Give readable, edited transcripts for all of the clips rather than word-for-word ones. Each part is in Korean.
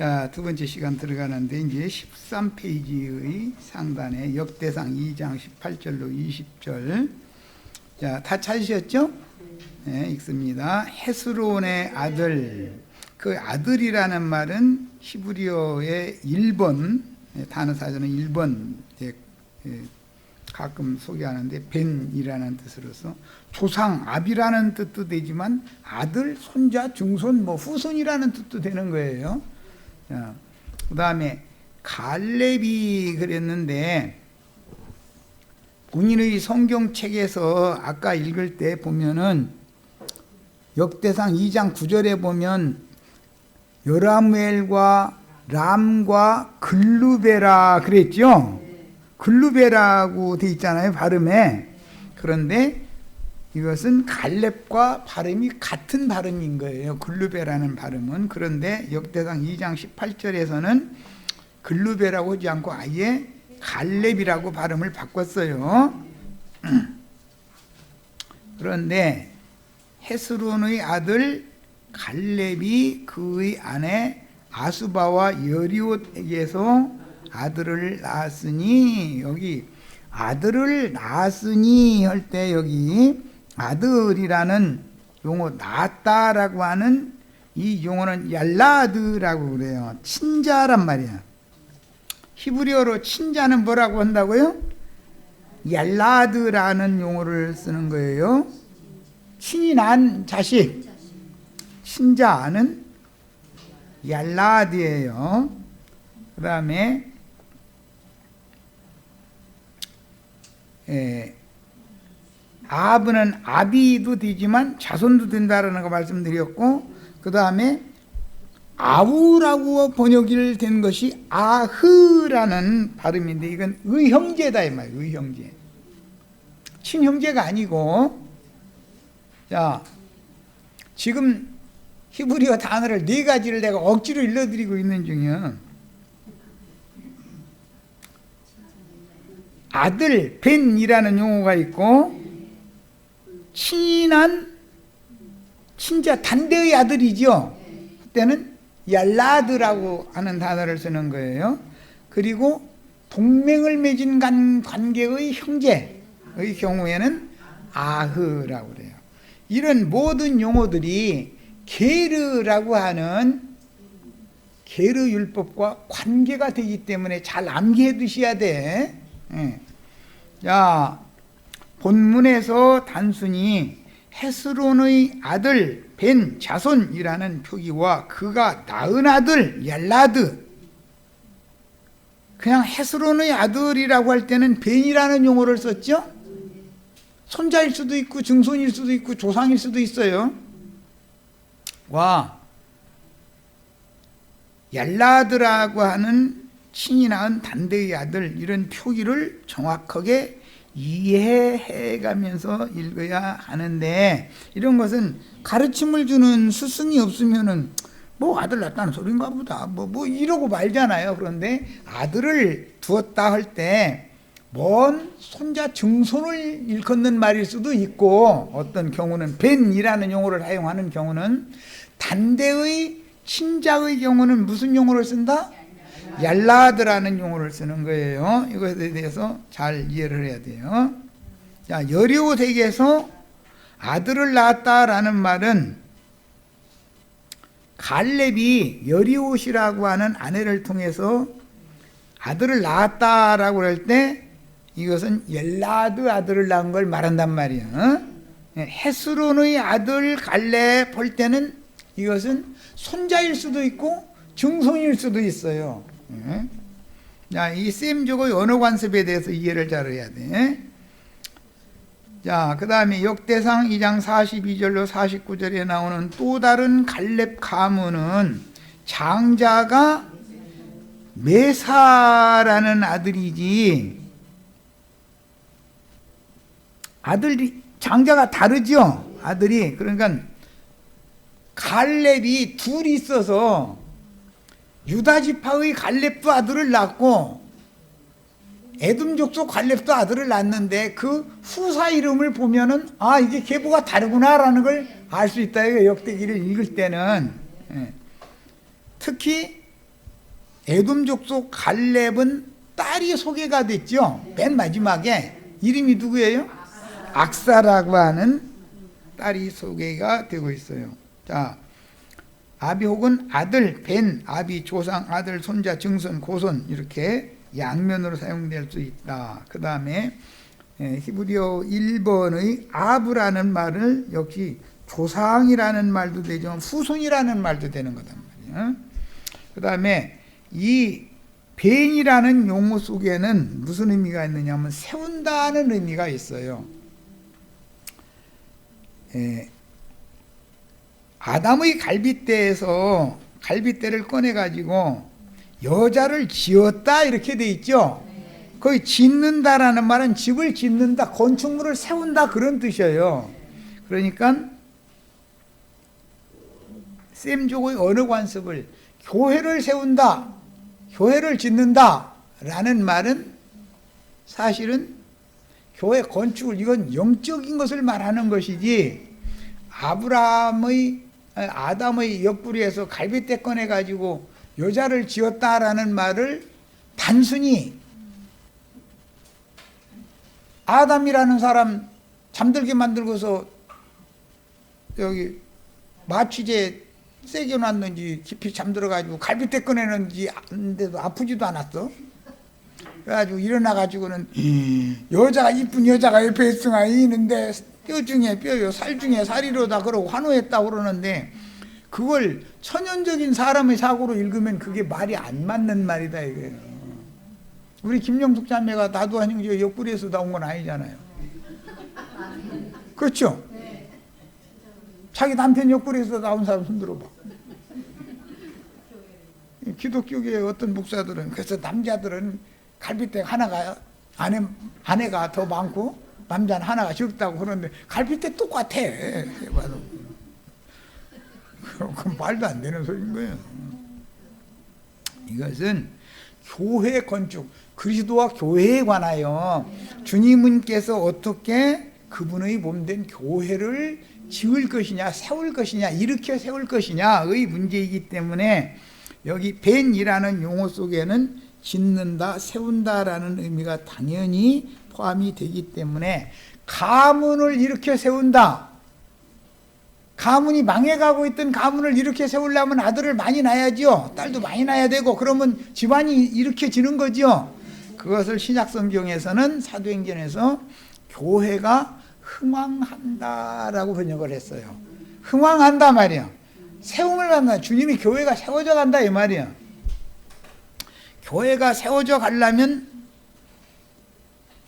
자, 두 번째 시간 들어가는데 이제 13페이지의 상단에 역대상 2장 18절로 20절. 자, 다 찾으셨죠? 네, 읽습니다. 헤스론의 아들. 그 아들이라는 말은 히브리어의 1번, 단어 사전은 1번 가끔 소개하는데 벤이라는 뜻으로서 조상, 압이라는 뜻도 되지만 아들, 손자, 증손, 후손이라는 뜻도 되는 거예요. 그 다음에 갈렙이 그랬는데 본인의 성경책에서 아까 읽을 때 보면은 역대상 2장 9절에 보면 여라무엘과 람과 글루베라 그랬죠. 글루베라고 돼 있잖아요, 발음에. 그런데 이것은 갈렙과 발음이 같은 발음인 거예요, 글루베라는 발음은. 그런데 역대상 2장 18절에서는 글루베라고 하지 않고 아예 갈렙이라고 발음을 바꿨어요. 그런데 헤스론의 아들 갈렙이 그의 아내 아수바와 여리옷에게서 아들을 낳았으니, 여기 아들을 낳았으니 할 때 여기 아들이라는 용어, 낳았다라고 하는 이 용어는 얄라드라고 그래요. 친자란 말이야. 히브리어로 친자는 뭐라고 한다고요? 얄라드라는 용어를 쓰는 거예요. 친이 난 자식, 친자는 얄라드예요. 그 다음에 아브는 아비도 되지만 자손도 된다라는 거 말씀드렸고, 그 다음에 아우라고 번역이 된 것이 아흐라는 발음인데 이건 의형제다 이 말이에요. 의형제, 친형제가 아니고. 자, 지금 히브리어 단어를 4가지를 내가 억지로 일러드리고 있는 중이야. 아들, 벤이라는 용어가 있고, 친한, 친자, 단대의 아들이죠. 그때는 얄라드라고 하는 단어를 쓰는 거예요. 그리고 동맹을 맺은 관계의 형제의 경우에는 아흐라고 그래요. 이런 모든 용어들이 게르라고 하는 게르 율법과 관계가 되기 때문에 잘 암기해 두셔야 돼. 자, 본문에서 단순히 헤스론의 아들 벤 자손이라는 표기와 그가 낳은 아들 얄라드, 그냥 헤스론의 아들이라고 할 때는 벤이라는 용어를 썼죠. 손자일 수도 있고 증손일 수도 있고 조상일 수도 있어요. 와, 얄라드라고 하는 친히 낳은 단대의 아들, 이런 표기를 정확하게 이해해 가면서 읽어야 하는데, 이런 것은 가르침을 주는 스승이 없으면은 아들 낳았다는 소린가 보다 이러고 말잖아요. 그런데 아들을 두었다 할 때 먼 손자 증손을 일컫는 말일 수도 있고, 어떤 경우는 벤이라는 용어를 사용하는 경우는, 단대의 친자의 경우는 무슨 용어를 쓴다? 얄라드라는 용어를 쓰는 거예요. 이것에 대해서 잘 이해를 해야 돼요. 자, 여리옷에게서 아들을 낳았다라는 말은 갈렙이 여리옷이라고 하는 아내를 통해서 아들을 낳았다라고 할 때 이것은 얄라드 아들을 낳은 걸 말한단 말이야. 헤스론의 아들 갈렙 볼 때는 이것은 손자일 수도 있고 증손일 수도 있어요. 자, 이 셈족의 언어 관습에 대해서 이해를 잘 해야 돼. 자, 그 다음에 역대상 2장 42절로 49절에 나오는 또 다른 갈렙 가문은 장자가 메사라는 아들이지, 아들이 장자가 다르죠. 아들이. 그러니까 갈렙이 둘이 있어서 유다 지파의 갈렙도 아들을 낳고 에돔 족속 갈렙도 아들을 낳았는데 그 후사 이름을 보면은 이게 계보가 다르구나라는 걸 알 수 있다. 역대기를 읽을 때는 특히 에돔 족속 갈렙은 딸이 소개가 됐죠. 맨 마지막에 이름이 누구예요? 악사라고 하는 딸이 소개가 되고 있어요. 자, 아비혹은 아들, 벤, 아비, 조상, 아들, 손자, 증손, 고손 이렇게 양면으로 사용될 수 있다. 그 다음에 히브리어 1번의 아브라는 말을 역시 조상이라는 말도 되죠. 후손이라는 말도 되는 거단 말이에요. 그 다음에 이 벤이라는 용어 속에는 무슨 의미가 있느냐면 세운다는 의미가 있어요. 아담의 갈빗대에서 갈빗대를 꺼내가지고 여자를 지었다 이렇게 돼 있죠. 거기 짓는다라는 말은 집을 짓는다, 건축물을 세운다 그런 뜻이에요. 그러니까 셈족의 언어 관습을 교회를 세운다, 교회를 짓는다 라는 말은 사실은 교회 건축을, 이건 영적인 것을 말하는 것이지 아담의 옆구리에서 갈빗대 꺼내가지고 여자를 지었다라는 말을 단순히 아담이라는 사람 잠들게 만들고서 여기 마취제 세게 놨는지 깊이 잠들어가지고 갈빗대 꺼내는지 안데도 아프지도 않았어. 그래가지고 일어나가지고는 여자가 이쁜 여자가 옆에 있는데 뼈 중에 뼈요 살 중에 살이로다 그러고 환호했다고 그러는데 그걸 천연적인 사람의 사고로 읽으면 그게 말이 안 맞는 말이다 이거예요. 우리 김영숙 자매가 나도 아니고 저 옆구리에서 나온 건 아니잖아요. 그렇죠? 자기 남편 옆구리에서 나온 사람 손 들어봐. 기독교계의 어떤 목사들은 그래서 남자들은 갈빗대 하나가 아내가 더 많고 남자는 하나가 적다고 그러는데 갈빗대 똑같아. 그건 말도 안 되는 소리인 거예요. 이것은 교회 건축, 그리스도와 교회에 관하여 주님께서 어떻게 그분의 몸된 교회를 지을 것이냐, 세울 것이냐, 일으켜 세울 것이냐의 문제이기 때문에 여기 벤이라는 용어 속에는 짓는다, 세운다라는 의미가 당연히 포함이 되기 때문에 가문을 일으켜 세운다. 가문이 망해가고 있던 가문을 일으켜 세우려면 아들을 많이 낳아야죠. 딸도 많이 낳아야 되고 그러면 집안이 일으켜지는 거죠. 그것을 신약성경에서는 사도행전에서 교회가 흥왕한다라고 번역을 했어요. 흥왕한다 말이야. 세움을 한다. 주님이 교회가 세워져 간다 이 말이야. 교회가 세워져 가려면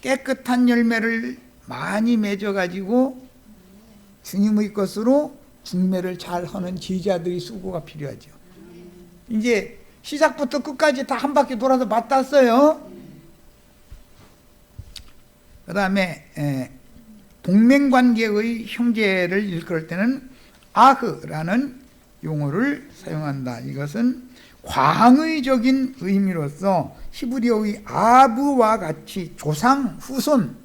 깨끗한 열매를 많이 맺어가지고 주님의 것으로 중매를 잘 하는 제자들의 수고가 필요하죠. 이제 시작부터 끝까지 다 한 바퀴 돌아서 맞닿았어요. 그 다음에 동맹관계의 형제를 일컬을 때는 아흐라는 용어를 사용한다. 이것은 광의적인 의미로서 히브리어의 아브와 같이 조상, 후손,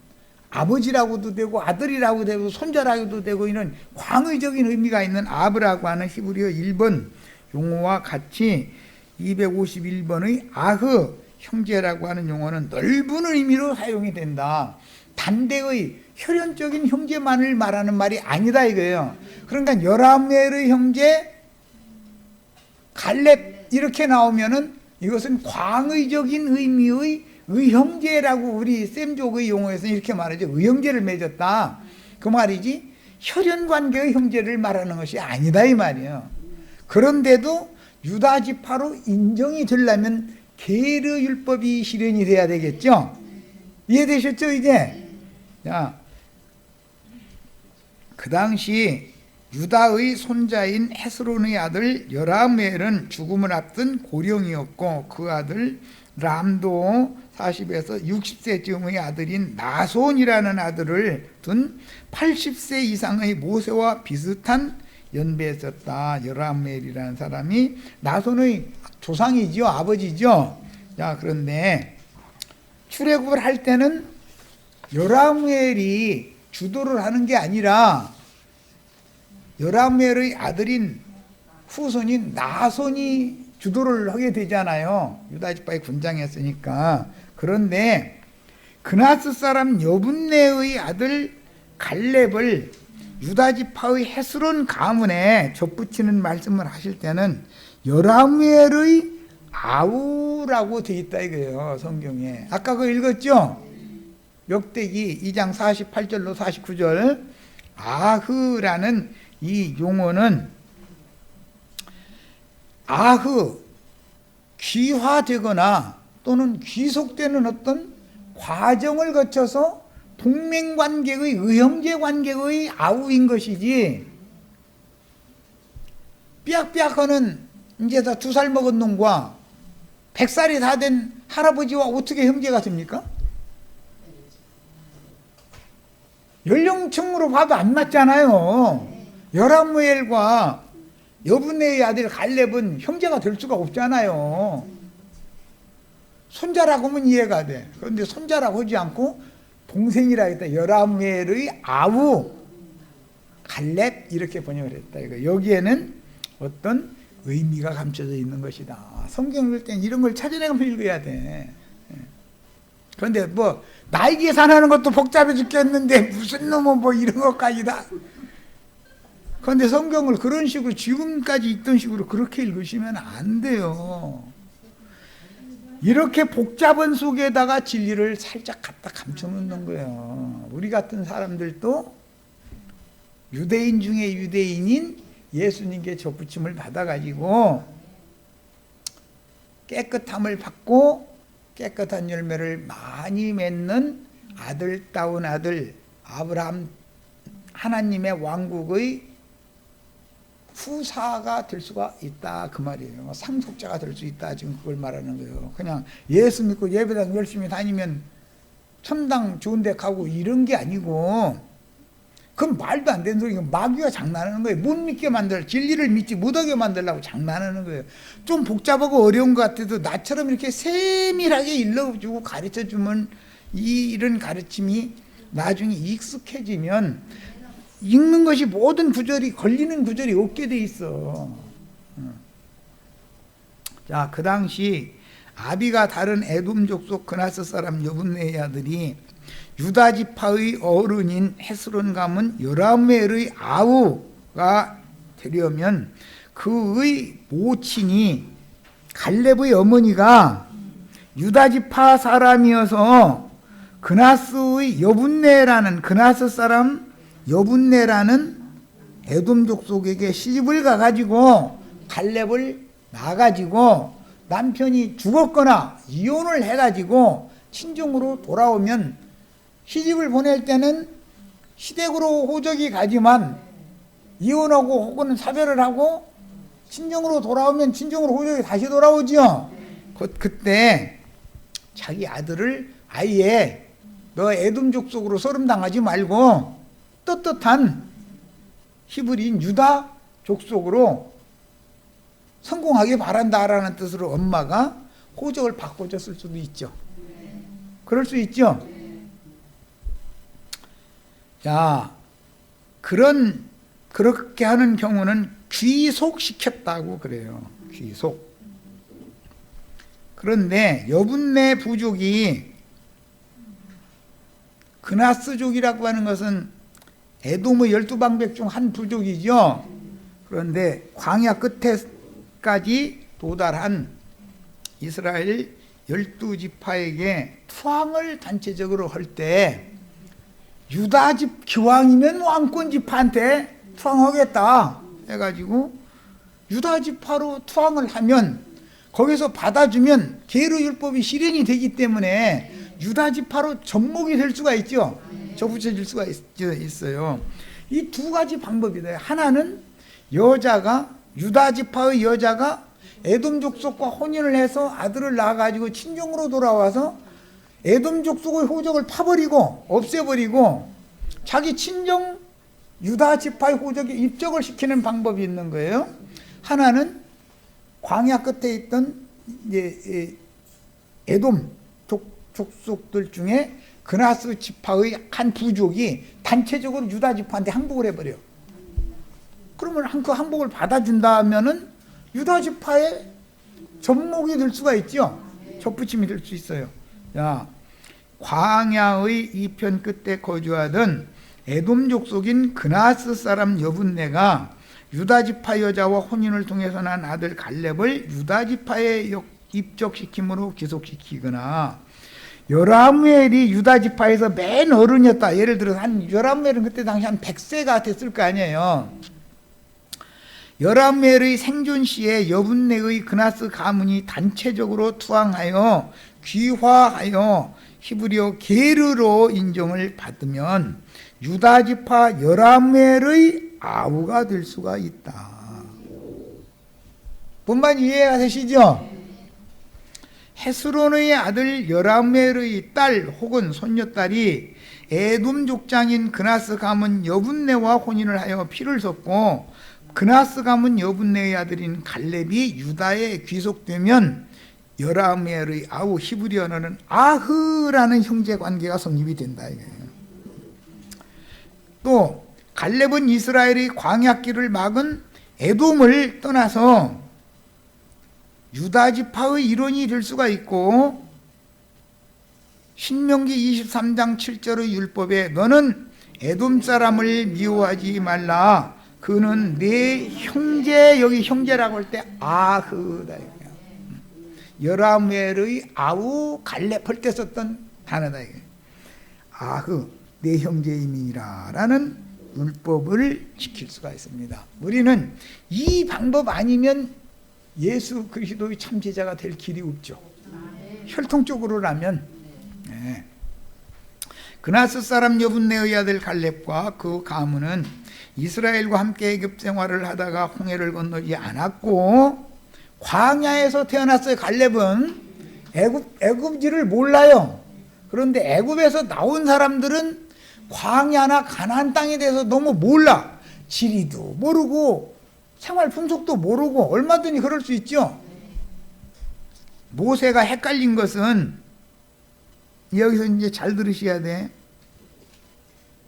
아버지라고도 되고 아들이라고도 되고 손자라고도 되고 이런 광의적인 의미가 있는 아브라고 하는 히브리어 1번 용어와 같이 251번의 아흐 형제라고 하는 용어는 넓은 의미로 사용이 된다. 단대의 혈연적인 형제만을 말하는 말이 아니다 이거예요. 그러니까 열아멜의 형제 갈렙 이렇게 나오면은 이것은 광의적인 의미의 의형제라고 우리 셈족의 용어에서 이렇게 말하죠. 의형제를 맺었다. 그 말이지 혈연관계의 형제를 말하는 것이 아니다 이 말이에요. 그런데도 유다 지파로 인정이 되려면 계르율법이 실현이 돼야 되겠죠. 이해되셨죠 이제? 자, 그 당시 유다의 손자인 헤스론의 아들 여라멜은 죽음을 앞둔 고령이었고 그 아들 람도 40에서 60세쯤의 아들인 나손이라는 아들을 둔 80세 이상의 모세와 비슷한 연배에 있었다. 여라멜이라는 사람이 나손의 조상이죠. 아버지죠. 자, 그런데 출애굽을 할 때는 여라멜이 주도를 하는 게 아니라 여라멜의 아들인 후손인 나손이 주도를 하게 되잖아요. 유다 지파의 군장이었으니까. 그런데 그나스 사람 여분네의 아들 갈렙을 유다 지파의 헤스론 가문에 접붙이는 말씀을 하실 때는 여라무엘의 아우라고 되어 있다 이거예요. 성경에. 아까 그거 읽었죠? 역대기 2장 48절로 49절. 아흐라는 이 용어는 귀화되거나 또는 귀속되는 어떤 과정을 거쳐서 동맹관계의 의형제관계의 아우인 것이지, 삐약삐약하는 이제 다 2살 먹은 놈과 100살이 다 된 할아버지와 어떻게 형제가 됩니까? 연령층으로 봐도 안 맞잖아요. 여라무엘과 여분네의 아들 갈렙은 형제가 될 수가 없잖아요. 손자라고 하면 이해가 돼. 그런데 손자라고 하지 않고 동생이라 했다. 여라무엘의 아우 갈렙 이렇게 번역을 했다. 이거. 여기에는 어떤 의미가 감춰져 있는 것이다. 성경 읽을 땐 이런 걸 찾아내면서 읽어야 돼. 그런데 뭐 나이 계산하는 것도 복잡해 죽겠는데 무슨 놈은 뭐 이런 것까지 다. 그런데 성경을 그런 식으로 지금까지 있던 식으로 그렇게 읽으시면 안 돼요. 이렇게 복잡한 속에다가 진리를 살짝 갖다 감춰놓는 거예요. 우리 같은 사람들도 유대인 중에 유대인인 예수님께 접붙임을 받아가지고 깨끗함을 받고 깨끗한 열매를 많이 맺는 아들다운 아들 아브라함, 하나님의 왕국의 후사가 될 수가 있다 그 말이에요. 상속자가 될 수 있다, 지금 그걸 말하는 거예요. 그냥 예수 믿고 예배당 열심히 다니면 천당 좋은 데 가고 이런 게 아니고, 그건 말도 안 되는 소리고 마귀가 장난하는 거예요. 못 믿게 만들, 진리를 믿지 못하게 만들려고 장난하는 거예요. 좀 복잡하고 어려운 것 같아도 나처럼 이렇게 세밀하게 일러주고 가르쳐주면 이런 가르침이 나중에 익숙해지면 읽는 것이 모든 구절이 걸리는 구절이 없게 돼 있어. 자, 그 당시 아비가 다른 에돔 족속 그나스 사람 여분네의 아들이 유다 지파의 어른인 헤스론 가문 여라무엘의 아우가 되려면 그의 모친이 갈렙의 어머니가 유다 지파 사람이어서 그나스의 여분네라는 그나스 사람 여분네라는 에돔 족속에게 시집을 가가지고 갈렙을 낳아가지고 남편이 죽었거나 이혼을 해가지고 친정으로 돌아오면, 시집을 보낼 때는 시댁으로 호적이 가지만 이혼하고 혹은 사별을 하고 친정으로 돌아오면 친정으로 호적이 다시 돌아오죠. 그때 자기 아들을 아예 너 에돔 족속으로 서름당하지 말고 떳떳한 히브리인 유다 족속으로 성공하기 바란다라는 뜻으로 엄마가 호적을 바꿔줬을 수도 있죠. 그럴 수 있죠. 자, 그렇게 하는 경우는 귀속시켰다고 그래요. 귀속. 그런데 여분네 부족이, 그나스족이라고 하는 것은 에돔의 12방백 중 한 부족이죠. 그런데 광야 끝에까지 도달한 이스라엘 12지파에게 투항을 단체적으로 할 때 유다집 기왕이면 왕권지파한테 투항하겠다 해가지고 유다지파로 투항을 하면 거기서 받아주면 계류율법이 실현이 되기 때문에 유다지파로 접목이 될 수가 있죠. 접붙여질 수가 있어요. 이 2가지 방법이다. 하나는 여자가, 유다지파의 여자가 에돔 족속과 혼인을 해서 아들을 낳아가지고 친정으로 돌아와서 에돔 족속의 호적을 파버리고 없애버리고 자기 친정 유다 지파의 호적에 입적을 시키는 방법이 있는 거예요. 하나는 광야 끝에 있던 에돔 족속들 중에 그나스 지파의 한 부족이 단체적으로 유다 지파한테 항복을 해버려. 그러면 그 항복을 받아준다면은 유다 지파의 접목이 될 수가 있죠. 접붙임이 될 수 있어요. 자, 광야의 이편 끝에 거주하던 에돔 족속인 그나스 사람 여분네가 유다 지파 여자와 혼인을 통해서 난 아들 갈렙을 유다 지파에 입적시킴으로 귀속시키거나, 여라무엘이 유다 지파에서 맨 어른이었다. 예를 들어서 여라무엘은 그때 당시 한 100세가 됐을 거 아니에요. 여라무엘의 생존 시에 여분네의 그나스 가문이 단체적으로 투항하여 귀화하여 히브리어 게르로 인정을 받으면 유다 지파 여라무엘의 아우가 될 수가 있다. 본반 이해가 되시죠? 헤스론의 아들 여라무엘의 딸 혹은 손녀딸이 에돔 족장인 그나스 가문 여분네와 혼인을 하여 피를 섞고 그나스 가문 여분네의 아들인 갈렙이 유다에 귀속되면 여라무엘의 아우 히브리어는 아흐라는 형제 관계가 성립이 된다 이거예요. 또 갈렙은 이스라엘의 광야길을 막은 에돔을 떠나서 유다 지파의 일원이 될 수가 있고, 신명기 23장 7절의 율법에 너는 에돔 사람을 미워하지 말라, 그는 내 형제, 여기 형제라고 할 때 아흐다. 여라무엘의 아우 갈렙 할 때 썼던 단어다. 아흐, 내 형제임이라 라는 율법을 지킬 수가 있습니다. 우리는 이 방법 아니면 예수 그리스도의 참제자가 될 길이 없죠. 혈통적으로라면. 네. 그나스 사람 여분네의 아들 갈렙과 그 가문은 이스라엘과 함께 애굽 생활을 하다가 홍해를 건너지 않았고, 광야에서 태어났어요. 갈렙은 애굽지를 몰라요. 그런데 애굽에서 나온 사람들은 광야나 가나안 땅에 대해서 너무 몰라. 지리도 모르고 생활 풍속도 모르고 얼마든지 그럴 수 있죠. 모세가 헷갈린 것은, 여기서 이제 잘 들으셔야 돼.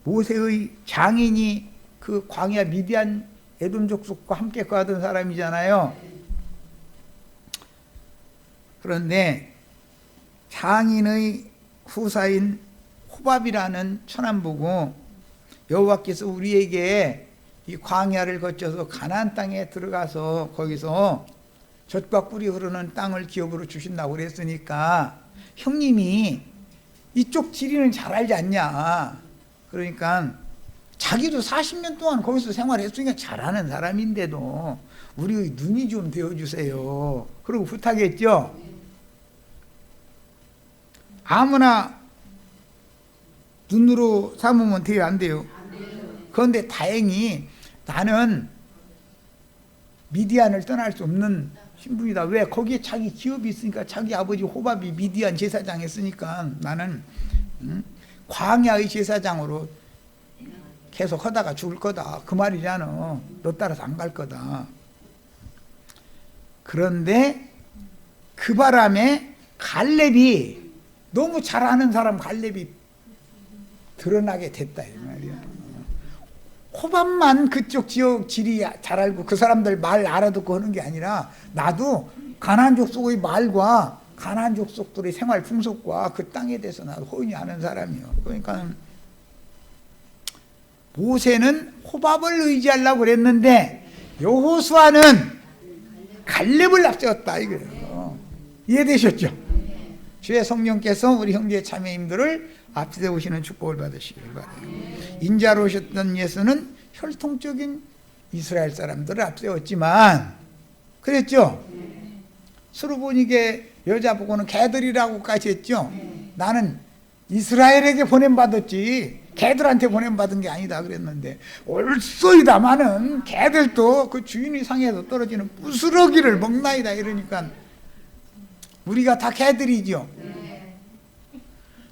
모세의 장인이 그 광야 미디안 에돔 족속과 함께 거하던 사람이잖아요. 그런데 장인의 후사인 호밥이라는 처남 보고 여호와께서 우리에게 이 광야를 거쳐서 가나안 땅에 들어가서 거기서 젖과 꿀이 흐르는 땅을 기업으로 주신다고 그랬으니까 형님이 이쪽 지리는 잘 알지 않냐. 그러니까 자기도 40년 동안 거기서 생활했으니까 잘하는 사람인데도 우리 눈이 좀 되어주세요. 그러고 부탁했죠. 아무나 눈으로 삼으면 돼요, 안 돼요? 그런데 다행히 나는 미디안을 떠날 수 없는 신분이다. 왜? 거기에 자기 기업이 있으니까, 자기 아버지 호밥이 미디안 제사장 했으니까 나는 광야의 제사장으로 계속 하다가 죽을 거다. 그 말이잖아. 너 따라서 안 갈 거다. 그런데 그 바람에 갈렙이, 너무 잘하는 사람 갈렙이 드러나게 됐다 이 말이야. 호밥만 그쪽 지역 지리 잘 알고 그 사람들 말 알아듣고 하는 게 아니라, 나도 가나안 족속의 말과 가나안 족속들의 생활 풍속과 그 땅에 대해서 나도 호연히 아는 사람이요. 그러니까 모세는 호밥을 의지하려고 그랬는데 여호수아는 갈렙을 앞세웠다 이거예요. 이해되셨죠? 주의 성령께서 우리 형제 자매님들을 앞세우시는 축복을 받으시길 바라요. 인자로 오셨던 예수는 혈통적인 이스라엘 사람들을 앞세웠지만, 그랬죠? 스루보니게 여자 보고는 개들이라고까지 했죠? 나는 이스라엘에게 보냄받았지 개들한테 보냄받은 게 아니다 그랬는데, 올소이다마는 개들도 그 주인의 상에서 떨어지는 부스러기를 먹나이다 이러니까 우리가 다 개들이죠.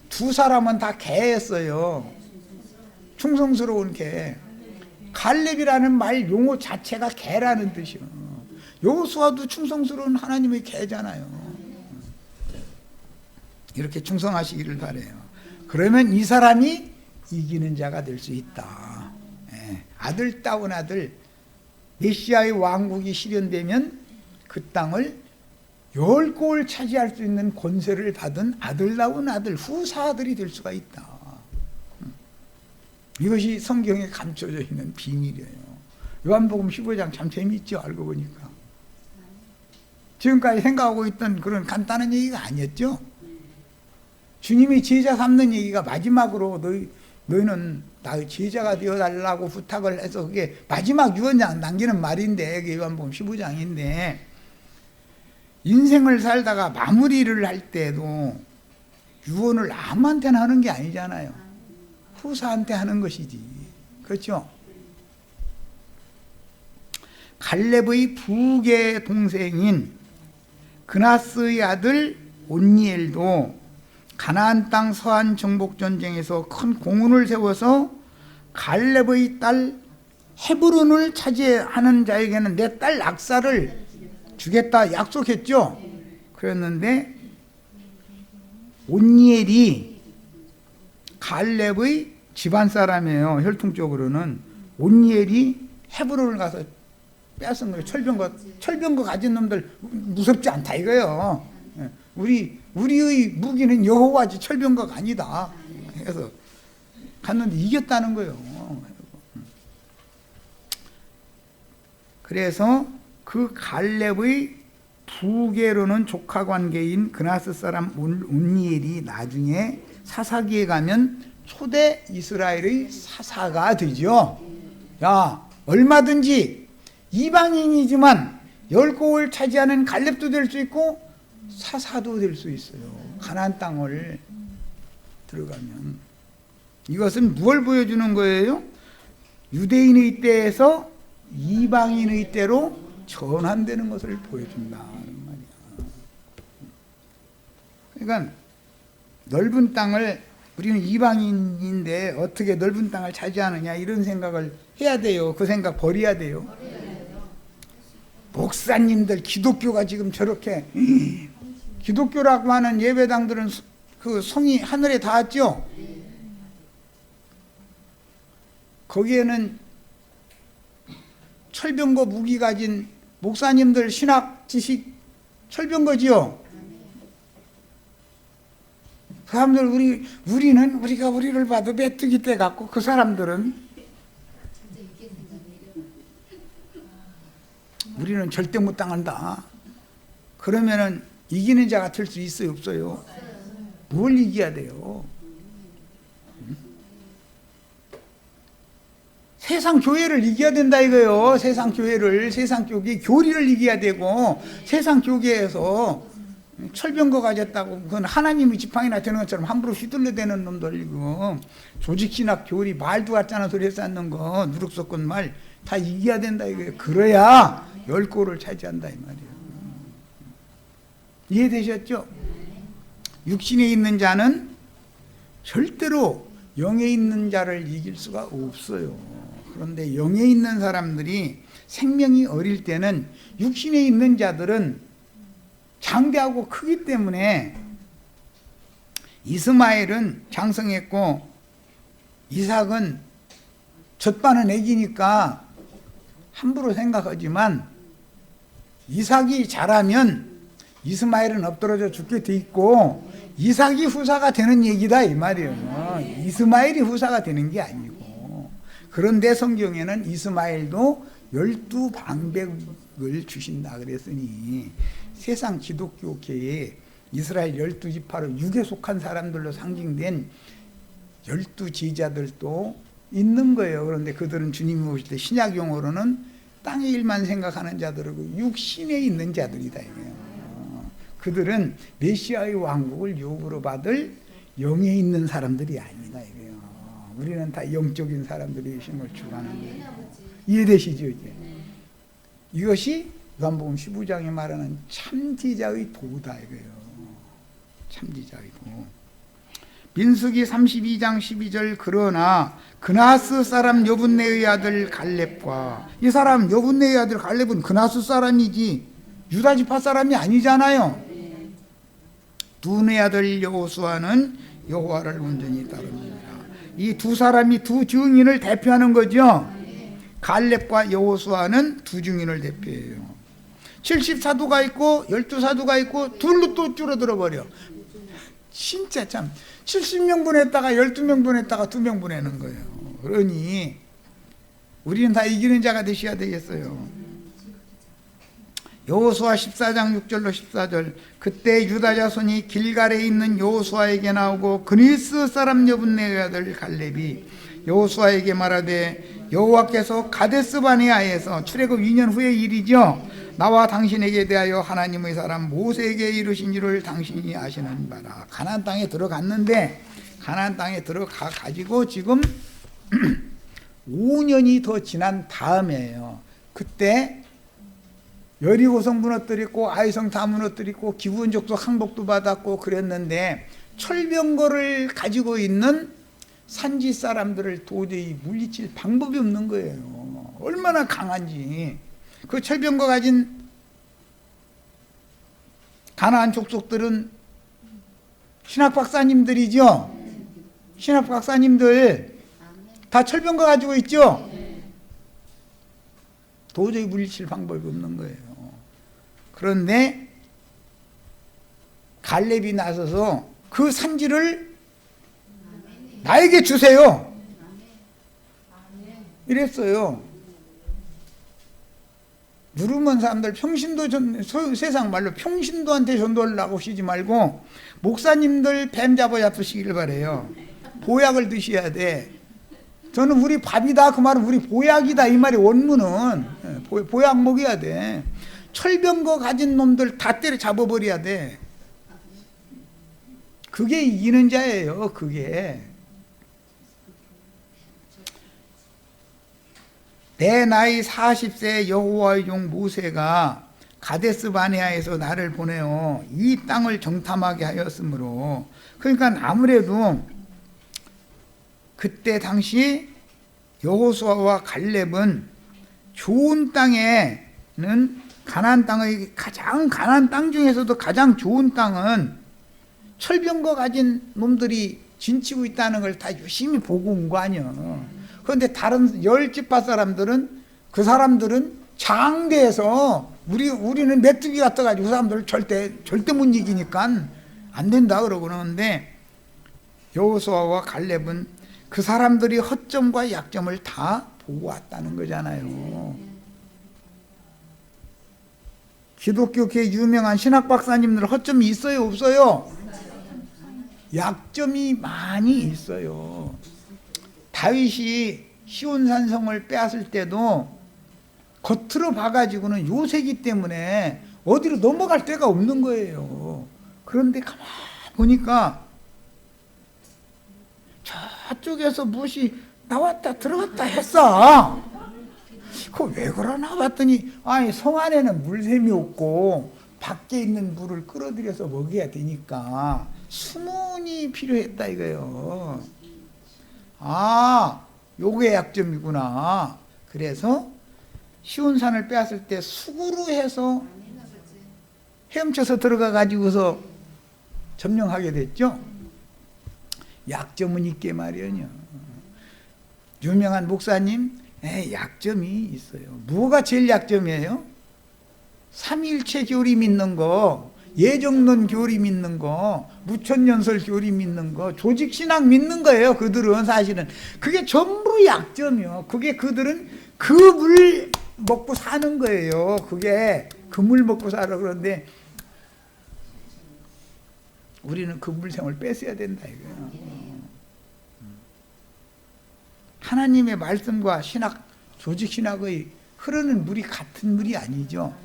두 사람은 다 개였어요. 충성스러운 개. 갈렙이라는 말 용어 자체가 개라는 뜻이요. 여호수아도 충성스러운 하나님의 개잖아요. 이렇게 충성하시기를 바라요. 그러면 이 사람이 이기는 자가 될 수 있다. 아들다운 아들, 메시아의 왕국이 실현되면 그 땅을 열골을 차지할 수 있는 권세를 받은 아들다운 아들, 후사 아들이 될 수가 있다. 이것이 성경에 감춰져 있는 비밀이에요. 요한복음 15장 참 재미있죠, 알고 보니까. 지금까지 생각하고 있던 그런 간단한 얘기가 아니었죠. 주님이 제자 삼는 얘기가 마지막으로 너희는 나의 제자가 되어달라고 부탁을 해서 그게 마지막 유언장 남기는 말인데, 그게 요한복음 15장인데, 인생을 살다가 마무리를 할 때도 유언을 아무한테나 하는 게 아니잖아요. 후사한테 하는 것이지. 그렇죠? 갈렙의 부계 동생인 그나스의 아들 온니엘도 가나안 땅 서한 정복 전쟁에서 큰 공훈을 세워서 갈렙의 딸 헤브론을 차지하는 자에게는 내 딸 악사를 주겠다 약속했죠. 그랬는데 온니엘이 갈렙의 집안 사람이에요. 혈통적으로는. 온니엘이 헤브론을 가서 뺏은 거예요. 철병거 가진 놈들 무섭지 않다 이거예요. 우리의 무기는 여호와지 철병거가 아니다. 그래서 갔는데 이겼다는 거예요. 그래서 그 갈렙의 부계로는 조카 관계인 그나스 사람 온니엘이 나중에 사사기에 가면 초대 이스라엘의 사사가 되죠. 야, 얼마든지 이방인이지만 열국을 차지하는 갈렙도 될 수 있고 사사도 될 수 있어요. 가나안 땅을 들어가면. 이것은 무엇을 보여주는 거예요? 유대인의 때에서 이방인의 때로 전환되는 것을 보여준다 말이야. 그러니까 넓은 땅을, 우리는 이방인인데 어떻게 넓은 땅을 차지하느냐 이런 생각을 해야 돼요. 그 생각 버려야 돼요. 목사님들 기독교가 지금 저렇게, 기독교라고 하는 예배당들은 그 성이 하늘에 닿았죠. 거기에는 철병거 무기 가진 목사님들 신학 지식 철병거지요. 그 사람들 우리가 우리를 봐도 메뚜기 떼 갖고, 그 사람들은 우리는 절대 못 당한다. 그러면은 이기는 자가 될 수 있어요, 없어요? 뭘 이겨야 돼요? 세상 교회를 이겨야 된다 이거예요. 세상 교회를, 세상 교계 교리를 이겨야 되고, 세상 교계에서 철병거 가졌다고 그건 하나님의 지팡이나 되는 것처럼 함부로 휘둘러대는 놈들이고, 조직신학 교리 말도 같잖아 소리 쌓는 거, 누룩석건 말 다 이겨야 된다 이거예요. 그래야 열골을 차지한다 이 말이에요. 이해되셨죠? 육신에 있는 자는 절대로 영에 있는 자를 이길 수가 없어요. 그런데 영에 있는 사람들이 생명이 어릴 때는 육신에 있는 자들은 장대하고 크기 때문에, 이스마엘은 장성했고 이삭은 젖바는 애기니까 함부로 생각하지만, 이삭이 자라면 이스마엘은 엎드러져 죽게 돼 있고 이삭이 후사가 되는 얘기다 이 말이에요. 이스마엘이 후사가 되는 게 아니고. 그런데 성경에는 이스마엘도 12방백을 주신다 그랬으니, 세상 기독교계에 이스라엘 12지파로 육에 속한 사람들로 상징된 12제자들도 있는 거예요. 그런데 그들은 주님이 오실 때 신약 용어로는 땅의 일만 생각하는 자들이고 육신에 있는 자들이다 이거예요. 그들은 메시아의 왕국을 유업으로 받을 영에 있는 사람들이 아니다 이거예요. 우리는 다 영적인 사람들이 힘을 주관하는 거예요. 이해되시죠 이제? 이것이 요한복음 15장에 말하는 참지자의 도다 이거예요. 참지자의 도. 민수기 32장 12절 그러나 그나스 사람 여분네의 아들 갈렙과, 이 사람 여분네의 아들 갈렙은 그나스 사람이지 유다 지파 사람이 아니잖아요. 눈의 아들 여호수아는 여호와를 온전히 따릅니다. 이 두 사람이 두 증인을 대표하는 거죠. 갈렙과 여호수아는 두 증인을 대표해요. 70사도가 있고 12사도가 있고 둘로 또 줄어들어 버려. 진짜 참 70명 보냈다가 12명 보냈다가 2명 보내는 거예요. 그러니 우리는 다 이기는 자가 되셔야 되겠어요. 여호수아 14장 6절로 14절. 그때 유다 자손이 길갈에 있는 여호수아에게 나오고 그니스 사람 여분네의 아들 갈렙이 여호수아에게 말하되 여호와께서 가데스 바네아에서 출애굽 2년 후의 일이죠. 나와 당신에게 대하여 하나님의 사람 모세에게 이르신 일을 당신이 아시는 바라. 가나안 땅에 들어갔는데 가나안 땅에 들어가 가지고 지금 5년이 더 지난 다음이에요. 그때 여리고성 무너뜨리고 아이성 다 무너뜨리고 기브온족도 항복도 받았고 그랬는데 철병거를 가지고 있는 산지 사람들을 도저히 물리칠 방법이 없는 거예요. 얼마나 강한지. 그 철병거 가진 가나안 족속들은 신학 박사님들이죠. 신학 박사님들 다 철병거 가지고 있죠. 도저히 물리칠 방법이 없는 거예요. 그런데 갈렙이 나서서 그 산지를 나에게 주세요. 이랬어요. 누르면 사람들 평신도 세상 말로 평신도한테 전도하려고 하시지 말고 목사님들 뱀 잡으시길 바래요. 보약을 드셔야 돼. 저는 우리 밥이다 그 말은 우리 보약이다 이 말이 원문은 보약 먹여야 돼. 철병거 가진 놈들 다 때려 잡아버려야 돼. 그게 이기는 자예요. 그게. 내 나이 40세 여호와의 종 모세가 가데스 바네아에서 나를 보내어 이 땅을 정탐하게 하였으므로, 그러니까 아무래도 그때 당시 여호수아와 갈렙은 좋은 땅에는 가나안 땅의 가나안 땅 중에서도 가장 좋은 땅은 철병거 가진 놈들이 진치고 있다는 걸 다 유심히 보고 온 거 아니야. 그런데 다른 10지파 사람들은 그 사람들은 장대에서 우리는 메뚜기 같아가지고 그 사람들을 절대 못 이기니까 안 된다 그러고 그러는데, 여호수아와 갈렙은 그 사람들이 허점과 약점을 다 보고 왔다는 거잖아요. 기독교계 유명한 신학 박사님들 허점이 있어요, 없어요? 약점이 많이 있어요. 다윗이 시온산성을 빼앗을 때도 겉으로 봐가지고는 요새기 때문에 어디로 넘어갈 데가 없는 거예요. 그런데 가만 보니까 저쪽에서 무엇이 나왔다 들어갔다 했어. 그거 왜 그러나 봤더니 아니 성 안에는 물샘이 없고 밖에 있는 물을 끌어들여서 먹여야 되니까 수문이 필요했다 이거예요. 아, 요게 약점이구나. 그래서 시온산을 빼앗을 때 수구로 해서 헤엄쳐서 들어가 가지고서 점령하게 됐죠. 약점은 있게 마련이요. 유명한 목사님, 약점이 있어요. 뭐가 제일 약점이에요? 삼위일체 교리 믿는 거, 예정론 교리 믿는 거, 무천연설 교리 믿는 거, 조직신앙 믿는 거예요. 그들은 사실은 그게 전부 약점이요. 그게 그들은 그 물 먹고 사는 거예요. 그게 그 물 먹고 살아. 그런데 우리는 그 물샘을 뺏어야 된다 이거예요. 하나님의 말씀과 신학, 조직신학의 흐르는 물이 같은 물이 아니죠.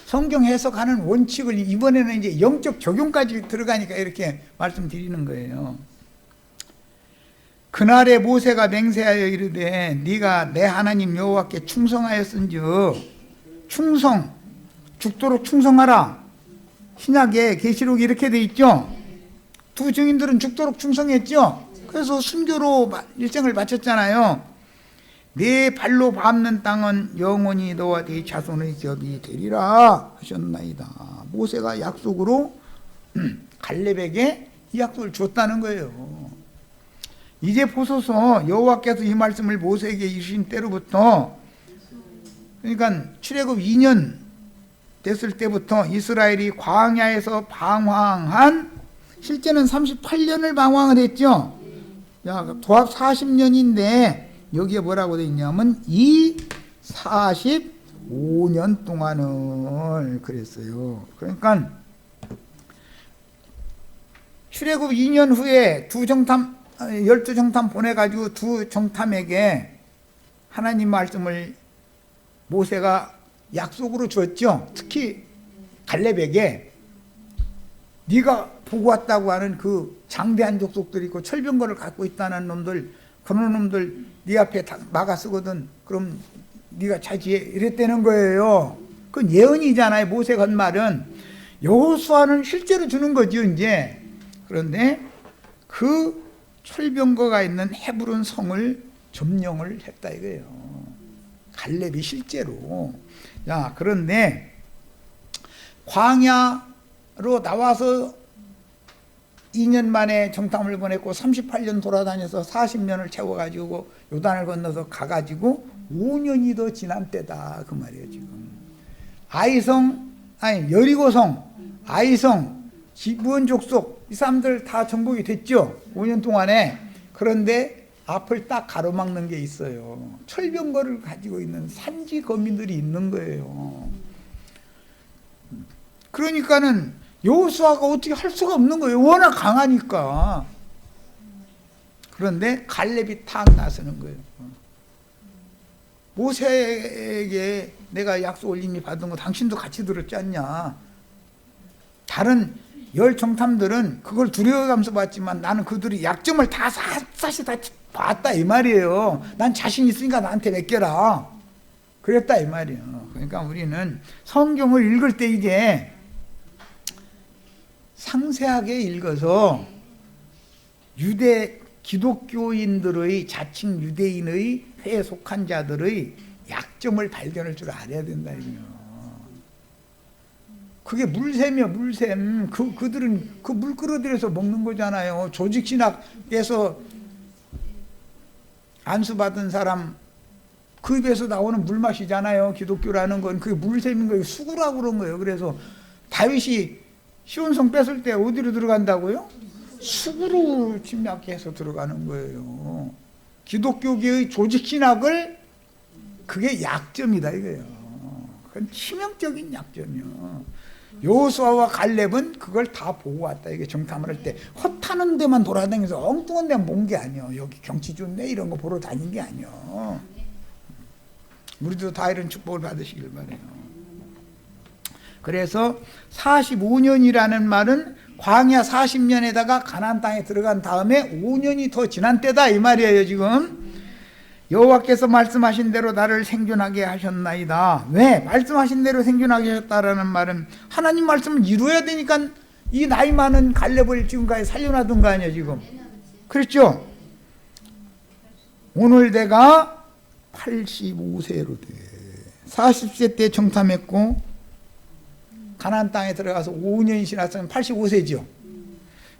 성경 해석하는 원칙을 이번에는 이제 영적 적용까지 들어가니까 이렇게 말씀드리는 거예요. 그날에 모세가 맹세하여 이르되 네가 내 하나님 여호와께 충성하였은즉 충성, 죽도록 충성하라. 신약에 계시록이 이렇게 돼 있죠. 두 증인들은 죽도록 충성했죠. 그래서 순교로 일생을 바쳤잖아요. 네 발로 밟는 땅은 영원히 너와 네 자손의 기업이 되리라 하셨나이다. 모세가 약속으로 갈렙에게 이 약속을 줬다는 거예요. 이제 보소서 여호와께서 이 말씀을 모세에게 이르신 때로부터 그러니까 출애굽 2년 됐을 때부터 이스라엘이 광야에서 방황한, 실제는 38년을 방황을 했죠. 야, 도합 40년인데 여기에 뭐라고 되어 있냐면 이 45년 동안을 그랬어요. 그러니까 출애굽 2년 후에 12정탐 보내가지고 두 정탐에게 하나님 말씀을 모세가 약속으로 주었죠. 특히 갈렙에게 네가 보고 왔다고 하는 그 장대한 족속들이 있고 철병거를 갖고 있다는 놈들, 그런 놈들 네 앞에 다 막아쓰거든. 그럼 네가 차지해. 이랬다는 거예요. 그건 예언이잖아요. 모세가 한 말은. 여호수아는 실제로 주는 거죠, 이제. 그런데 그 철병거가 있는 헤브론 성을 점령을 했다 이거예요. 갈렙이 실제로. 자, 그런데 광야로 나와서 2년 만에 정탐을 보냈고 38년 돌아다녀서 40년을 채워가지고 요단을 건너서 가가지고 5년이 더 지난 때다 그 말이에요. 지금 여리고성, 아이성, 기브온 족속 이 사람들 다 정복이 됐죠. 5년 동안에. 그런데 앞을 딱 가로막는 게 있어요. 철병거를 가지고 있는 산지 거민들이 있는 거예요. 그러니까는 여호수아가 어떻게 할 수가 없는 거예요. 워낙 강하니까. 그런데 갈렙이 탁 나서는 거예요. 모세에게 내가 약속을 이미 받은 거 당신도 같이 들었지 않냐. 다른 10정탐들은 그걸 두려워하면서 봤지만 나는 그들이 약점을 다 사실 다 봤다 이 말이에요. 난 자신 있으니까 나한테 맡겨라. 그랬다 이 말이에요. 그러니까 우리는 성경을 읽을 때 이제 상세하게 읽어서 기독교인들의 자칭 유대인의 회에 속한 자들의 약점을 발견할 줄 알아야 된다 이거요. 그게 물샘이요, 물샘. 그들은 그 물그릇에서 먹는 거잖아요. 조직신학에서 안수받은 사람 그 입에서 나오는 물맛이잖아요. 기독교라는 건 그게 물샘인 거예요. 수구라고 그런 거예요. 그래서 다윗이 시온성 뺏을 때 어디로 들어간다고요? 수구로 침략해서 들어가는 거예요. 기독교계의 조직신학을 그게 약점이다 이거예요. 그건 치명적인 약점이요. 여호수아와 갈렙은 그걸 다 보고 왔다. 이게 정탐을 할 때 헛하는 데만 돌아다니면서 엉뚱한 데만 본 게 아니에요. 여기 경치 좋네 이런 거 보러 다닌 게 아니에요. 우리도 다 이런 축복을 받으시길 바래요. 그래서 45년이라는 말은 광야 40년에다가 가나안 땅에 들어간 다음에 5년이 더 지난 때다 이 말이에요. 지금 여호와께서 말씀하신 대로 나를 생존하게 하셨나이다. 왜? 말씀하신 대로 생존하게 하셨다라는 말은 하나님 말씀을 이루어야 되니까 이 나이 많은 갈렙을 지금까지 살려놔둔 거 아니에요 지금. 그렇죠? 오늘 내가 85세로 돼. 40세 때 정탐했고 가나안 땅에 들어가서 5년이 지났으면 85세죠.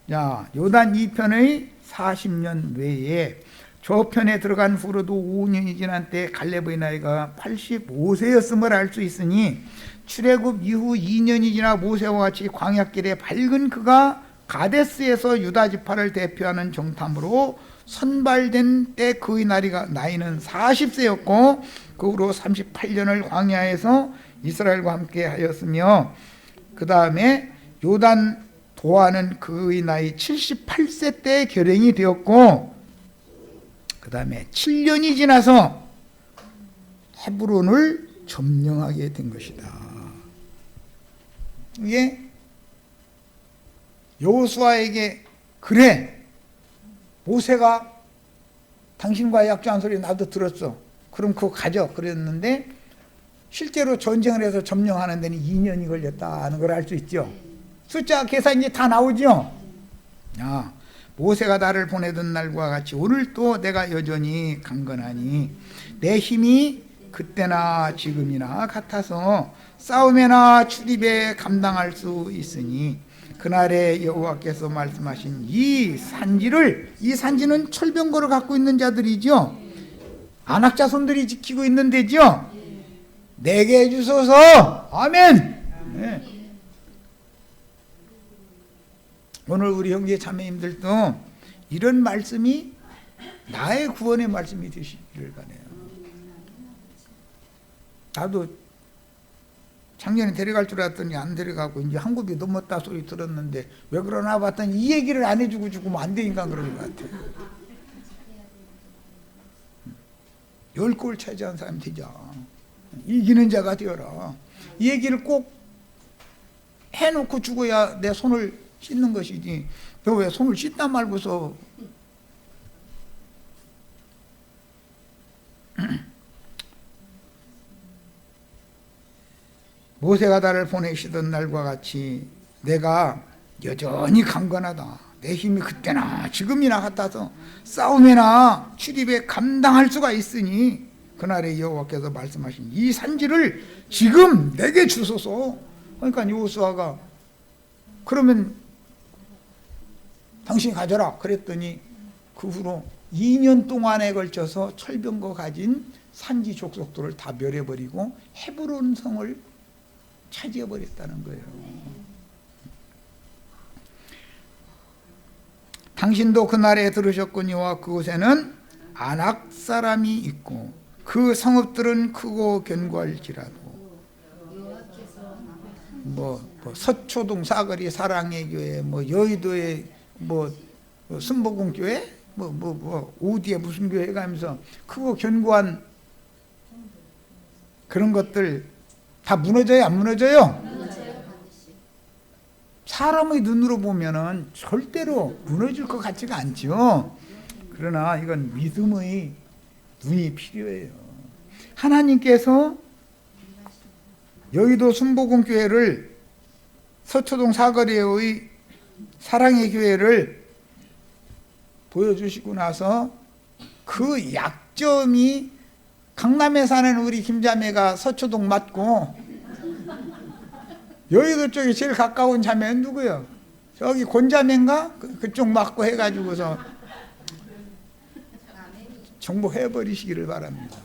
자, 요단 2편의 40년 외에 저편에 들어간 후로도 5년이 지난 때 갈렙의 나이가 85세였음을 알 수 있으니 출애굽 이후 2년이 지나 모세와 같이 광야길에 밝은 그가 가데스에서 유다 지파를 대표하는 정탐으로 선발된 때 그의 나이는 40세였고 그 후로 38년을 광야에서 이스라엘과 함께 하였으며 그 다음에 요단 도하는 그의 나이 78세 때 결행이 되었고 그 다음에 7년이 지나서 헤브론을 점령하게 된 것이다. 이게 여호수아에게 그래 모세가 당신과의 약속한 소리 나도 들었어. 그럼 그거 가져. 그랬는데 실제로 전쟁을 해서 점령하는 데는 2년이 걸렸다는 걸 알 수 있죠. 숫자 계산이 다 나오죠. 모세가 나를 보내던 날과 같이 오늘 또 내가 여전히 강건하니 내 힘이 그때나 지금이나 같아서 싸움에나 출입에 감당할 수 있으니 그날에 여호와께서 말씀하신 이 산지는 철병거를 갖고 있는 자들이죠. 안악자손들이 지키고 있는 데죠. 내게 주소서. 아멘. 네. 오늘 우리 형제 자매님들도 이런 말씀이 나의 구원의 말씀이 되시기를 바라요. 나도 작년에 데려갈 줄 알았더니 안 데려가고 이제 한국이 넘었다 소리 들었는데 왜 그러나 봤더니 이 얘기를 안 해주고 죽으면 안 되니까 그런 것 같아요. 10골 차지한 사람이 되자. 이기는 자가 되어라. 이 얘기를 꼭 해놓고 죽어야 내 손을 씻는 것이지. 너 왜 손을 씻다 말고서 모세가 나를 보내시던 날과 같이 내가 여전히 강건하다. 내 힘이 그때나 지금이나 같아서 싸움에나 출입에 감당할 수가 있으니 그날에 여호와께서 말씀하신 이 산지를 지금 내게 주소서. 그러니까 여호수아가 그러면 당신이 가져라 그랬더니 그 후로 2년 동안에 걸쳐서 철병거 가진 산지 족속들을 다 멸해버리고 헤브론 성을 차지해버렸다는 거예요. 당신도 그날에 들으셨거니와 그곳에는 아낙 사람이 있고 그 성읍들은 크고 견고할지라도 서초동 사거리 사랑의 교회 여의도의 순복음 교회 어디에 무슨 교회 가면서 크고 견고한 그런 것들 다 무너져요? 안 무너져요? 사람의 눈으로 보면은 절대로 무너질 것 같지가 않죠. 그러나 이건 믿음의 눈이 필요해요. 하나님께서 여의도 순복음 교회를 서초동 사거리의 사랑의 교회를 보여주시고 나서 그 약점이 강남에 사는 우리 김자매가 서초동 맞고 여의도 쪽에 제일 가까운 자매는 누구요? 저기 곤자매인가? 그쪽 맞고 해가지고서 정복해버리시기를 바랍니다.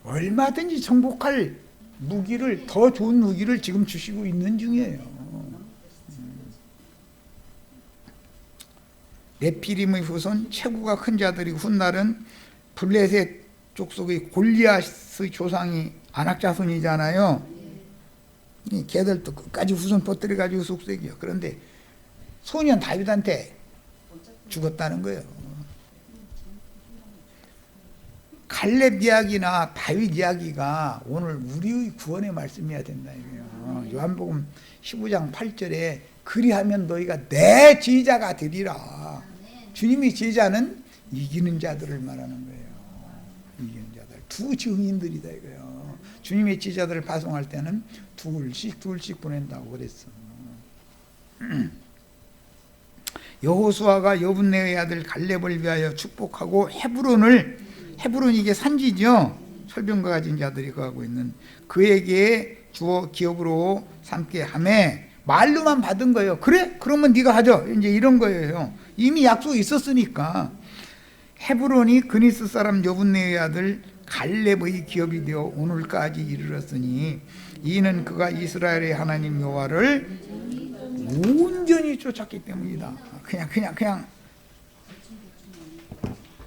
얼마든지 정복할 무기를 더 좋은 무기를 지금 주시고 있는 중이에요. 네피림의 후손 체구가 큰 자들이 훗날은 블레셋 족속의 골리앗의 조상이 아낙 자손이잖아요. 걔들도 끝까지 후손 퍼뜨려가지고 속색이요. 그런데 소년 다윗한테 죽었다는 거예요. 갈렙 이야기나 다윗 이야기가 오늘 우리의 구원의 말씀이어야 된다 이거예요. 요한복음 15장 8절에 그리하면 너희가 내 제자가 되리라. 주님의 제자는 이기는 자들을 말하는 거예요. 이기는 자들. 두 증인들이다 이거예요. 주님의 제자들을 파송할 때는 둘씩 보낸다고 그랬어. 여호수아가 여분네의 아들 갈렙을 위하여 축복하고 헤브론이 이게 산지죠. 철병과 가진 자들이 거하고 있는 그에게 주어 기업으로 삼게 하매 말로만 받은 거예요. 그래? 그러면 네가 하죠. 이제 이런 거예요. 이미 약속이 있었으니까. 헤브론이 그니스 사람 여분네의 아들 갈렙의 기업이 되어 오늘까지 이르렀으니 이는 그가 이스라엘의 하나님 여호와를 온전히 쫓았기 때문이다.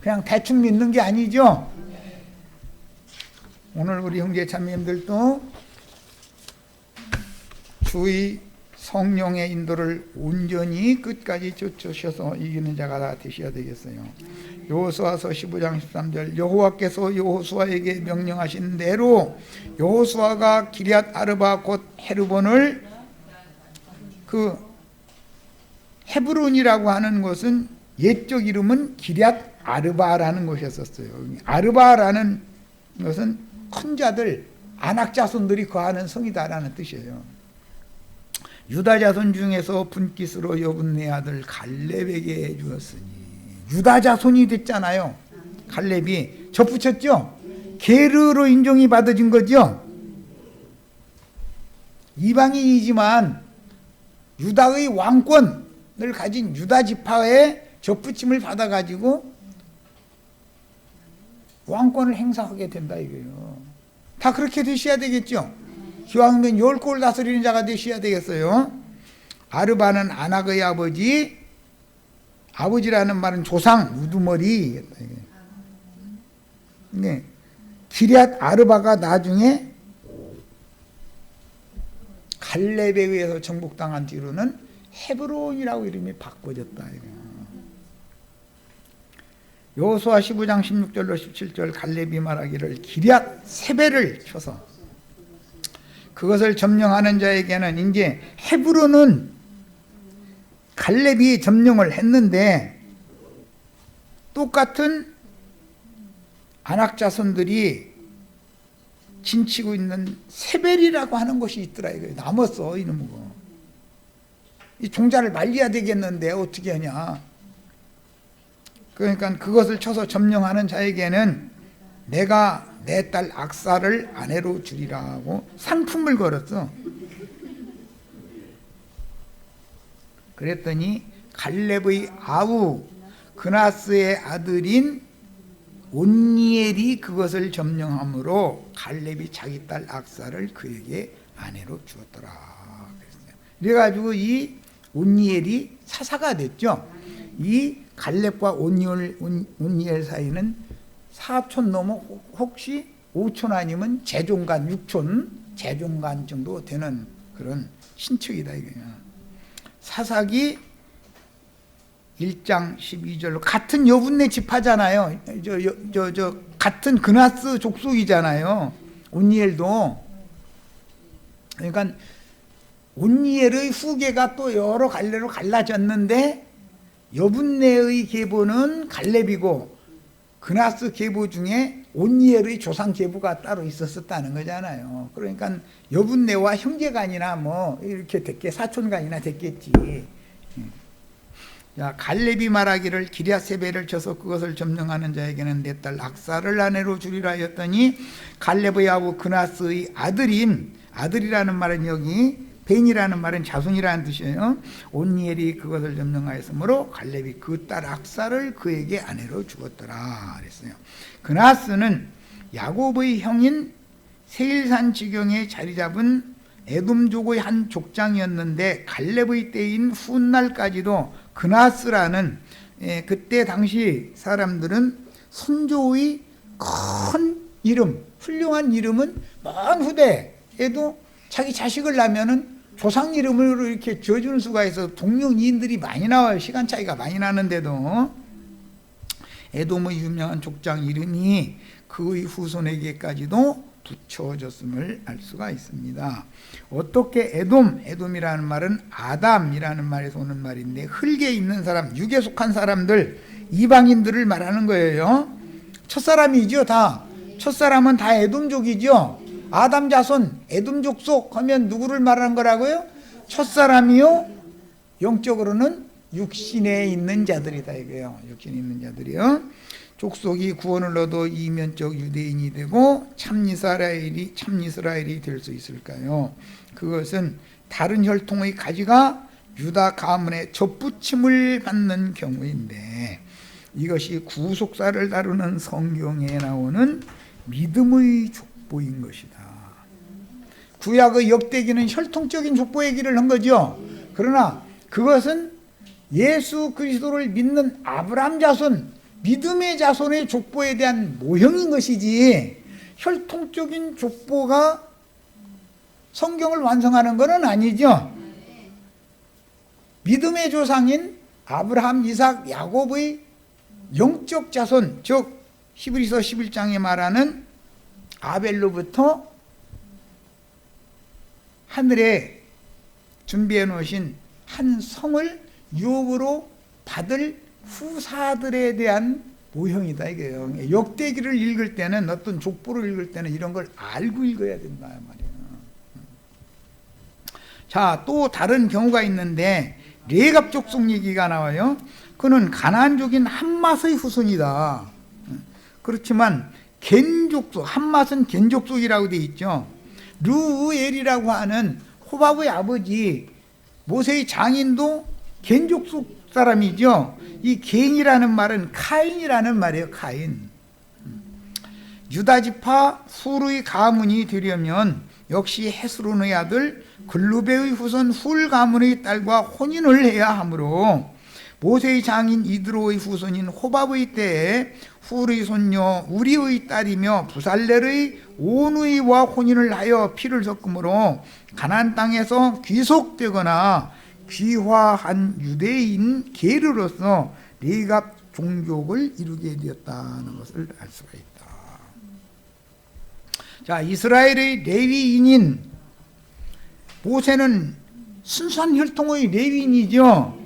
그냥 대충 믿는 게 아니죠. 오늘 우리 형제 자매님들도 주의 성령의 인도를 온전히 끝까지 쫓으셔서 이기는 자가 다 되셔야 되겠어요. 여호수아서 15장 13절 여호와께서 여호수아에게 명령하신 대로 여호수아가 기럇 아르바 곧 헤르본을 그 헤브론이라고 하는 것은 옛적 이름은 기럇 아르바라는 곳이었어요. 아르바라는 것은 큰 자들 아낙 자손들이 거하는 성이다라는 뜻이에요. 유다 자손 중에서 분깃으로 여분네 아들 갈렙에게 주었으니 유다 자손이 됐잖아요. 갈렙이 접붙였죠. 게르로 인종이 받아진 거죠. 이방인이지만 유다의 왕권을 가진 유다 지파의 접붙임을 받아가지고 왕권을 행사하게 된다 이거예요. 다 그렇게 되셔야 되겠죠. 기왕이면 10골 다스리는 자가 되셔야 되겠어요. 아르바는 아낙의 아버지, 아버지라는 말은 조상, 우두머리. 네. 기럇 아르바가 나중에 갈렙에 의해서 정복당한 뒤로는 헤브론이라고 이름이 바꿔졌다. 여호수아 15장 16절로 17절 갈렙이 말하기를 기럇 세배를 쳐서 그것을 점령하는 자에게는 이제 헤브론은 갈렙이 점령을 했는데 똑같은 아낙 자손들이 진치고 있는 세벨이라고 하는 곳이 있더라 이거예요. 남았어 이놈의 거. 이 종자를 말려야 되겠는데 어떻게 하냐. 그러니까 그것을 쳐서 점령하는 자에게는 내가 내 딸 악사를 아내로 주리라 하고 상품을 걸었어. 그랬더니 갈렙의 아우 그나스의 아들인 온니엘이 그것을 점령함으로 갈렙이 자기 딸 악사를 그에게 아내로 주었더라. 그래가지고 이 온니엘이 사사가 됐죠. 이 갈렙과 온니엘 사이는 4촌 넘어 혹시 5촌 아니면 제종간 6촌 제종간 정도 되는 그런 신척이다 이거야. 사사기 1장 12절로 같은 여분네 집하잖아요. 같은 그나스 족속이잖아요. 온니엘도. 그러니까 온니엘의 후계가 또 여러 갈래로 갈라졌는데 여분네의 계보는 갈렙이고 그나스 계보 중에 온니엘의 조상 계보가 따로 있었다는 거잖아요. 그러니까 여분네와 형제간이나 뭐 이렇게 됐게 사촌간이나 됐겠지. 자, 갈렙이 말하기를 기럇 세배를 쳐서 그것을 점령하는 자에게는 내 딸 악사를 아내로 주리라 하였더니 갈렙의 아우 그나스의 아들이라는 말은 여기 벤이라는 말은 자손이라는 뜻이에요. 온니엘이 그것을 점령하였으므로 갈렙이 그 딸 악사를 그에게 아내로 주었더라 그랬어요. 그나스는 야곱의 형인 세일산 지경에 자리 잡은 에돔족의 한 족장이었는데 갈렙의 때인 훗날까지도 그나스라는 그때 당시 사람들은 선조의 큰 이름, 훌륭한 이름은 먼 후대에도 자기 자식을 낳으면은 조상 이름으로 이렇게 지어주는 수가 있어서 동명이인들이 많이 나와요. 시간 차이가 많이 나는데도 에돔의 유명한 족장 이름이 그의 후손에게까지도 붙여졌음을 알 수가 있습니다. 어떻게 에돔이라는 말은 아담이라는 말에서 오는 말인데 흙에 있는 사람, 육에 속한 사람들, 이방인들을 말하는 거예요. 첫사람이죠. 다 첫사람은 다 에돔족이죠. 아담 자손, 에돔 족속 하면 누구를 말하는 거라고요? 첫사람이요. 영적으로는 육신에 있는 자들이다 이거예요. 육신에 있는 자들이요. 족속이 구원을 얻어 이면적 유대인이 되고 참 이스라엘이 될 수 있을까요? 그것은 다른 혈통의 가지가 유다 가문의 접붙임을 받는 경우인데 이것이 구속사를 다루는 성경에 나오는 믿음의 족보인 것이다. 구약의 역대기는 혈통적인 족보 얘기를 한 거죠. 그러나 그것은 예수 그리스도를 믿는 아브라함 자손, 믿음의 자손의 족보에 대한 모형인 것이지 혈통적인 족보가 성경을 완성하는 것은 아니죠. 믿음의 조상인 아브라함, 이삭, 야곱의 영적 자손, 즉 히브리서 11장에 말하는 아벨로부터 하늘에 준비해 놓으신 한 성을 유업으로 받을 후사들에 대한 모형이다 이게요. 역대기를 읽을 때는 어떤 족보를 읽을 때는 이런 걸 알고 읽어야 된다 말이에요. 자, 또 다른 경우가 있는데 레갑 족속 얘기가 나와요. 그는 가나안족인 함맛의 후손이다. 그렇지만 겐 족속, 함맛은 겐 족속이라고 되어 있죠. 르우엘이라고 하는 호밥의 아버지 모세의 장인도 겐 족속 사람이죠. 이 겐이라는 말은 카인이라는 말이에요. 카인. 유다지파 훌의 가문이 되려면 역시 헤스론의 아들 글루베의 후손 훌 가문의 딸과 혼인을 해야 하므로 모세의 장인 이드로의 후손인 호밥의 때에 훌의 손녀 우리의 딸이며 부살렐의 오누이와 혼인을 하여 피를 섞음으로 가나안 땅에서 귀속되거나 귀화한 유대인 게르로서 레갑 종족을 이루게 되었다는 것을 알 수가 있다. 자, 이스라엘의 레위인인 모세는 순수한 혈통의 레위인이죠.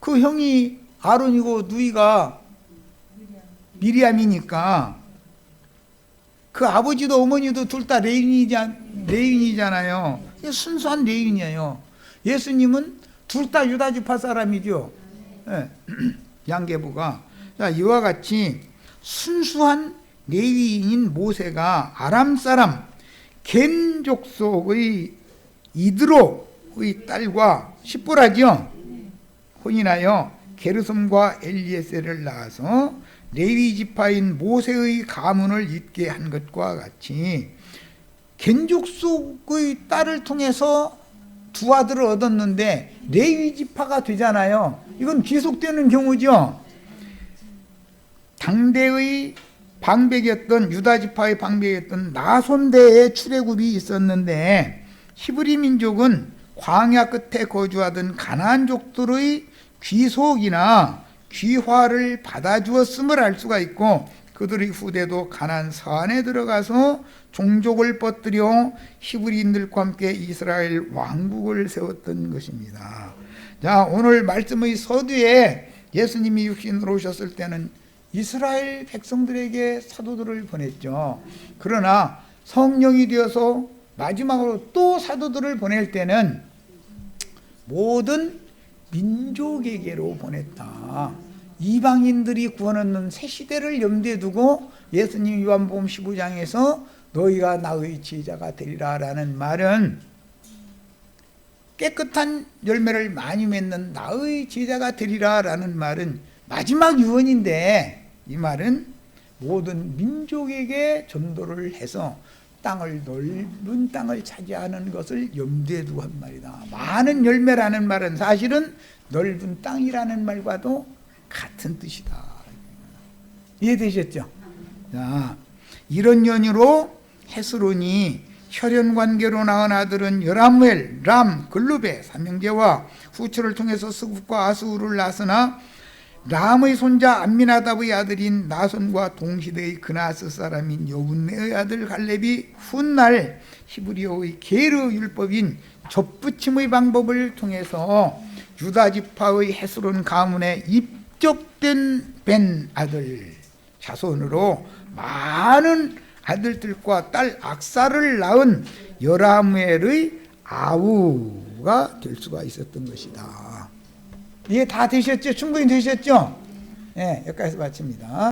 그 형이 아론이고 누이가 미리암이니까 그 아버지도 어머니도 둘 다 레위인이잖아요. 순수한 레위인이에요. 예수님은 둘 다 유다지파 사람이죠. 네. 양계부가. 자, 이와 같이 순수한 레위인인 모세가 아람 사람 겐 족속의 이드로의 딸과 십보라죠. 혼인하여 게르솜과 엘리에셀을 낳아서 레위 지파인 모세의 가문을 잇게 한 것과 같이 겐 족속의 딸을 통해서 두 아들을 얻었는데 레위 지파가 되잖아요. 이건 귀속되는 경우죠. 당대의 방백이었던 유다 지파의 방백이었던 나손대의 출애굽이 있었는데 히브리 민족은 광야 끝에 거주하던 가나안족들의 귀속이나 귀화를 받아주었음을 알 수가 있고 그들의 후대도 가나안 서안에 들어가서 종족을 뻗들여 히브리인들과 함께 이스라엘 왕국을 세웠던 것입니다. 자, 오늘 말씀의 서두에 예수님이 육신으로 오셨을 때는 이스라엘 백성들에게 사도들을 보냈죠. 그러나 성령이 되어서 마지막으로 또 사도들을 보낼 때는 모든 민족에게로 보냈다. 이방인들이 구원 얻는 새 시대를 염두에 두고 예수님 요한복음 15장에서 너희가 나의 제자가 되리라 라는 말은 깨끗한 열매를 많이 맺는 나의 제자가 되리라 라는 말은 마지막 유언인데 이 말은 모든 민족에게 전도를 해서 넓은 땅을 차지하는 것을 염두에 두고 한 말이다. 많은 열매라는 말은 사실은 넓은 땅이라는 말과도 같은 뜻이다. 이해되셨죠? 자, 이런 연유로 헤스론이 혈연관계로 낳은 아들은 여라무엘, 람, 글루베, 삼형제와 후처를 통해서 스굽과 아스우를 낳았으나 람의 손자 암미나답의 아들인 나손과 동시대의 그나스 사람인 여분네의 아들 갈렙이 훗날 히브리어의 게르 율법인 접붙임의 방법을 통해서 유다 지파의 헤스론 가문에 입적된 벤 아들 자손으로 많은 아들들과 딸 악사를 낳은 여라무엘의 아우가 될 수가 있었던 것이다. 이해 다 되셨죠? 충분히 되셨죠? 네, 여기까지 마칩니다.